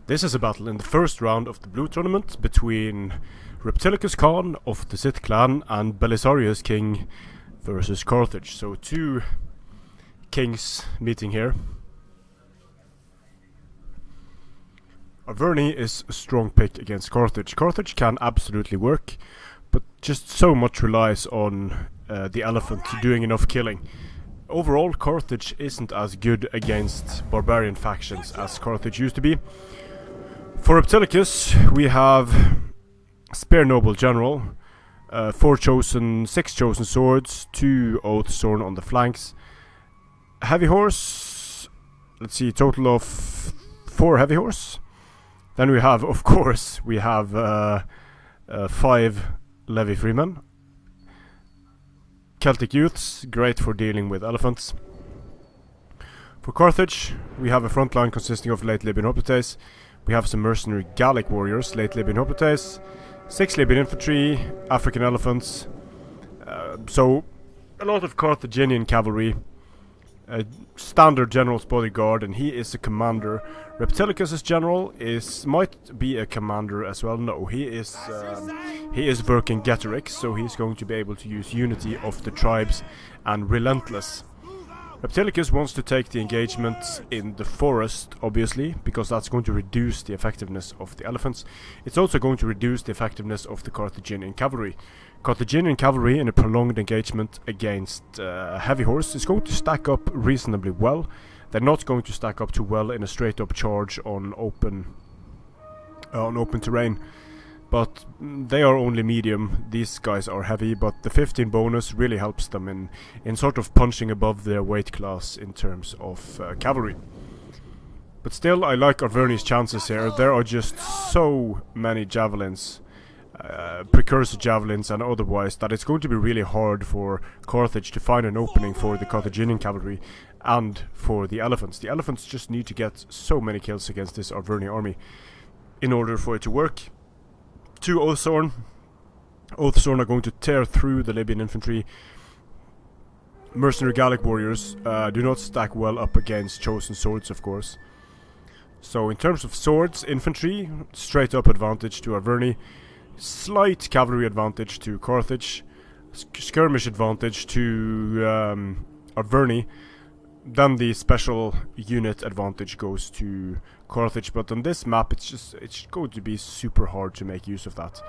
This is a battle in the first round of the blue tournament between Reptilicus Khan of the SITH clan and Belisarius King versus Carthage. So two kings meeting here. Arverni is a strong pick against Carthage. Carthage can absolutely work, but just so much relies on the elephant doing enough killing. Overall, Carthage isn't as good against barbarian factions as Carthage used to be. For Reptilicus, we have Spear Noble General, 6 chosen swords, 2 Oath Sworn on the flanks, Heavy Horse, let's see, total of 4 Heavy Horse. Then we have, of course, 5 Levy Freemen. Celtic Youths, great for dealing with elephants. For Carthage, we have a front line consisting of late Libyan Hoplites. We have some mercenary Gallic warriors, late Libyan Hoplites, 6 Libyan infantry, African elephants. So, a lot of Carthaginian cavalry. Standard general's bodyguard, and he is a commander. Reptilicus' general might be a commander as well. No, he is Vercingetorix, so he's going to be able to use unity of the tribes and relentless. Reptilicus wants to take the engagement in the forest, obviously, because that's going to reduce the effectiveness of the elephants. It's also going to reduce the effectiveness of the Carthaginian cavalry. Carthaginian cavalry in a prolonged engagement against heavy horse is going to stack up reasonably well. They're not going to stack up too well in a straight up charge on open terrain. But they are only medium, these guys are heavy, but the 15 bonus really helps them in sort of punching above their weight class in terms of cavalry. But still, I like Arverni's chances here. There are just so many javelins, precursor javelins and otherwise, that it's going to be really hard for Carthage to find an opening for the Carthaginian cavalry and for the elephants. The elephants just need to get so many kills against this Arverni army in order for it to work. 2 Oath Sworn. Oath Sworn are going to tear through the Libyan infantry. Mercenary Gallic warriors do not stack well up against chosen swords, of course. So in terms of swords, infantry, straight up advantage to Arverni. Slight cavalry advantage to Carthage. Skirmish advantage to Arverni. Then the special unit advantage goes to Carthage, but on this map it's going to be super hard to make use of that.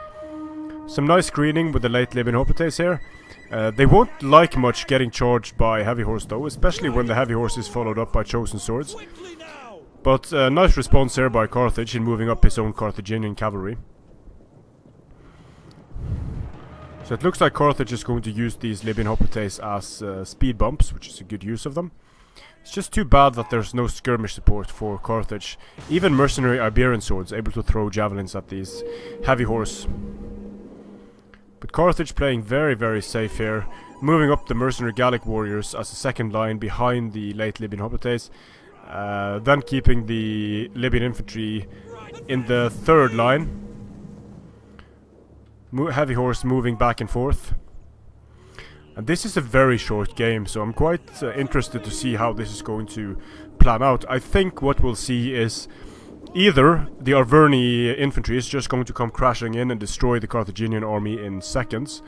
Some nice screening with the late Libyan Hoplites here. They won't like much getting charged by heavy horse though, especially when the heavy horse is followed up by chosen swords. But nice response here by Carthage in moving up his own Carthaginian cavalry. So it looks like Carthage is going to use these Libyan Hoplites as speed bumps, which is a good use of them. It's just too bad that there's no skirmish support for Carthage. Even mercenary Iberian swords able to throw javelins at these heavy horse. But Carthage playing very, very safe here, moving up the mercenary Gallic warriors as a second line behind the late Libyan Hoplites, then keeping the Libyan infantry in the third line. Heavy horse moving back and forth. And this is a very short game, so I'm quite interested to see how this is going to plan out. I think what we'll see is either the Arverni infantry is just going to come crashing in and destroy the Carthaginian army in seconds,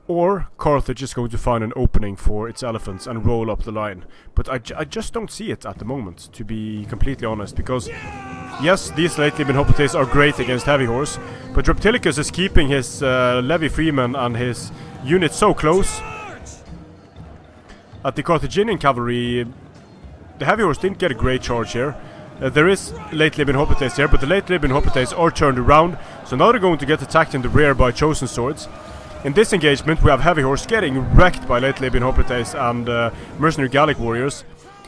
or Carthage is going to find an opening for its elephants and roll up the line. But I just don't see it at the moment, to be completely honest, because yes, these late Libyan Hoplites are great against heavy horse, but Reptilicus is keeping his Levy Freeman and his unit so close at the Carthaginian cavalry. The heavy horse didn't get a great charge here. There is late Libyan Hoplites here, but the late Libyan Hoplites are turned around, so now they're going to get attacked in the rear by chosen swords. In this engagement we have heavy horse getting wrecked by late Libyan Hoplites and mercenary Gallic warriors.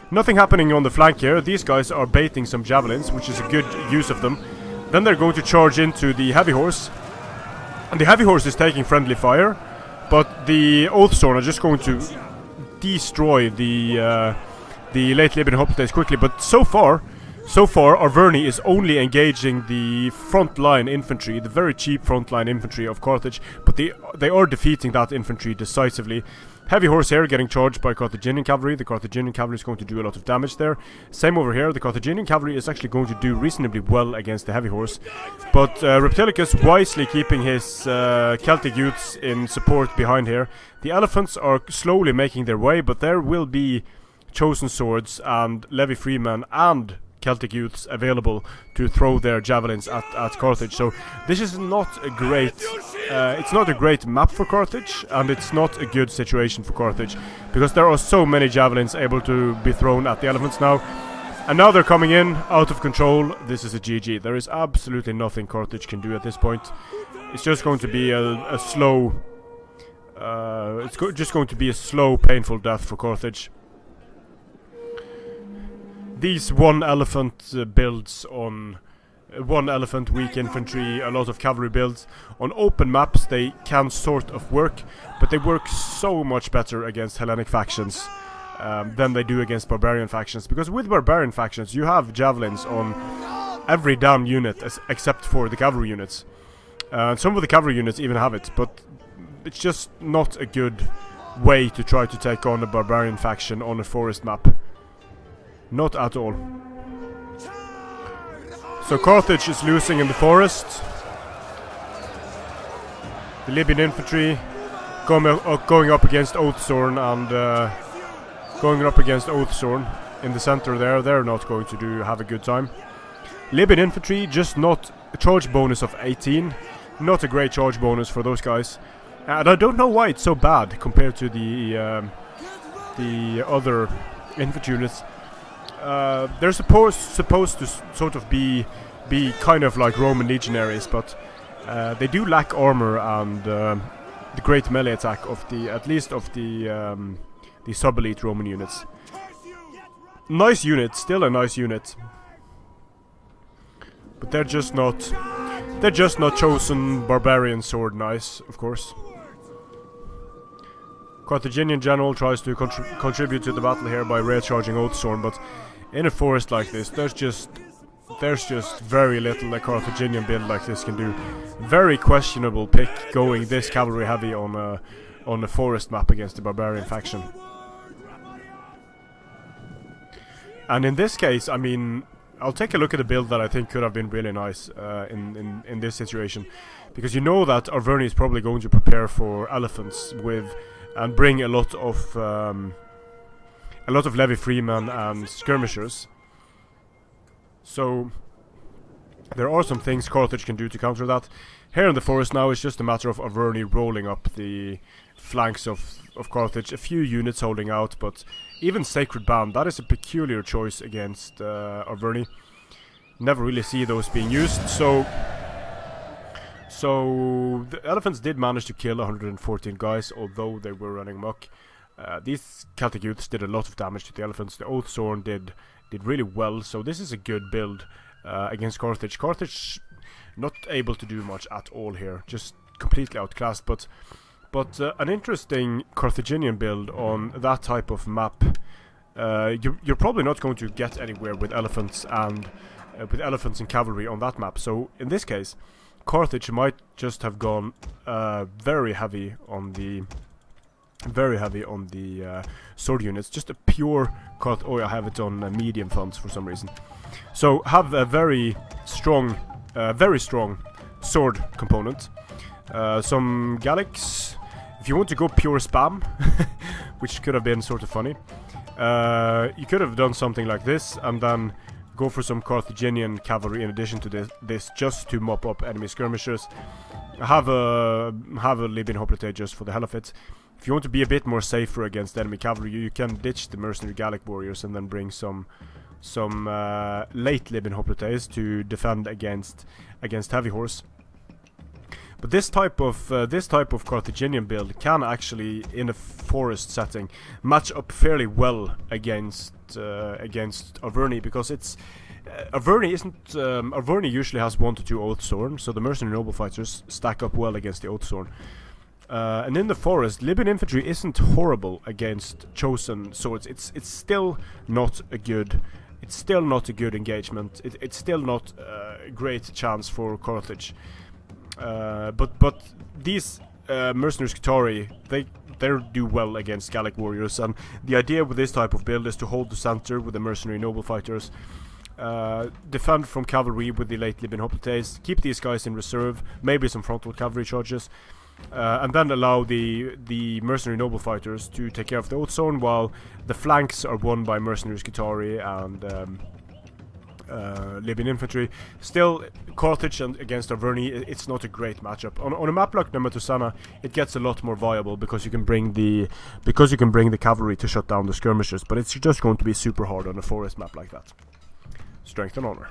Nothing happening on the flank here. These guys are baiting some javelins, which is a good use of them. Then they're going to charge into the heavy horse, and the heavy horse is taking friendly fire, but the Oath Sworn are just going to destroy the late Libyan Hoplites quickly. But so far Arverni is only engaging the frontline infantry, the very cheap frontline infantry of Carthage, but they are defeating that infantry decisively. Heavy horse here getting charged by Carthaginian cavalry. The Carthaginian cavalry is going to do a lot of damage there. Same over here. The Carthaginian cavalry is actually going to do reasonably well against the heavy horse. But Reptilicus wisely keeping his Celtic youths in support behind here. The elephants are slowly making their way, but there will be chosen swords and levy freemen and Celtic youths available to throw their javelins at Carthage. So this is not a great it's not a great map for Carthage, and it's not a good situation for Carthage, because there are so many javelins able to be thrown at the elephants now. And now they're coming in out of control. This is a GG. There is absolutely nothing Carthage can do at this point. It's just going to be a slow just going to be a slow, painful death for Carthage. These one elephant builds on one elephant, weak infantry, a lot of cavalry builds on open maps, they can sort of work, but they work so much better against Hellenic factions than they do against barbarian factions, because with barbarian factions you have javelins on every damn unit except for the cavalry units. Some of the cavalry units even have it, but it's just not a good way to try to take on a barbarian faction on a forest map. Not at all. So Carthage is losing in the forest. The Libyan infantry going up against Oathsworn and going up against Oathsworn in the center there. They're not going to have a good time. Libyan infantry, just not a charge bonus of 18. Not a great charge bonus for those guys. And I don't know why it's so bad compared to the other infantry units. They're supposed to sort of be kind of like Roman legionaries, but they do lack armor and the great melee attack of at least of the sub-elite Roman units. Nice unit, still a nice unit, but they're just not chosen barbarian sword nice, of course. Carthaginian general tries to contribute to the battle here by raid charging Oathsworn, but in a forest like this, there's just very little a Carthaginian build like this can do. Very questionable pick going this cavalry heavy on a forest map against the barbarian faction. And in this case, I mean, I'll take a look at a build that I think could have been really nice in this situation, because you know that Arverni is probably going to prepare for elephants and bring a lot of levy freemen and skirmishers. So there are some things Carthage can do to counter that. Here in the forest now, it's just a matter of Arverni rolling up the flanks of Carthage. A few units holding out, but even Sacred Band, that is a peculiar choice against Arverni. Never really see those being used. So the elephants did manage to kill 114 guys, although they were running amok. These Celtic youths did a lot of damage to the elephants. The Oathsworn did really well, so this is a good build against Carthage. Carthage not able to do much at all here, just completely outclassed, but an interesting Carthaginian build on that type of map. You're probably not going to get anywhere with elephants and cavalry on that map. So in this case, Carthage might just have gone very heavy on the sword units, just a pure oh, I have it on medium fonts for some reason. So have a very strong sword component. Some Gallics, if you want to go pure spam, which could have been sort of funny. You could have done something like this and then go for some Carthaginian cavalry in addition to this just to mop up enemy skirmishers. Have a Libyan hoplite just for the hell of it. If you want to be a bit more safer against enemy cavalry, you can ditch the mercenary Gallic warriors and then bring some late Libyan hoplites to defend against heavy horse. But this type of Carthaginian build can actually, in a forest setting, match up fairly well against Arverni, because it's Arverni usually has 1 to 2 Oathsworn, so the mercenary noble fighters stack up well against the Oathsworn. And in the forest, Libyan infantry isn't horrible against chosen swords. It's still not a good engagement. It's still not a great chance for Carthage. But these mercenary Skitarii, they do well against Gallic warriors, and the idea with this type of build is to hold the center with the mercenary noble fighters, defend from cavalry with the late Libyan hoplites, keep these guys in reserve, maybe some frontal cavalry charges, and then allow the mercenary noble fighters to take care of the oath zone, while the flanks are won by mercenary Skitarii and Libyan infantry. Still, Carthage against Arverni, it's not a great matchup. On a map like Nematusana, it gets a lot more viable because you can bring the cavalry to shut down the skirmishers, but it's just going to be super hard on a forest map like that. Strength and honor.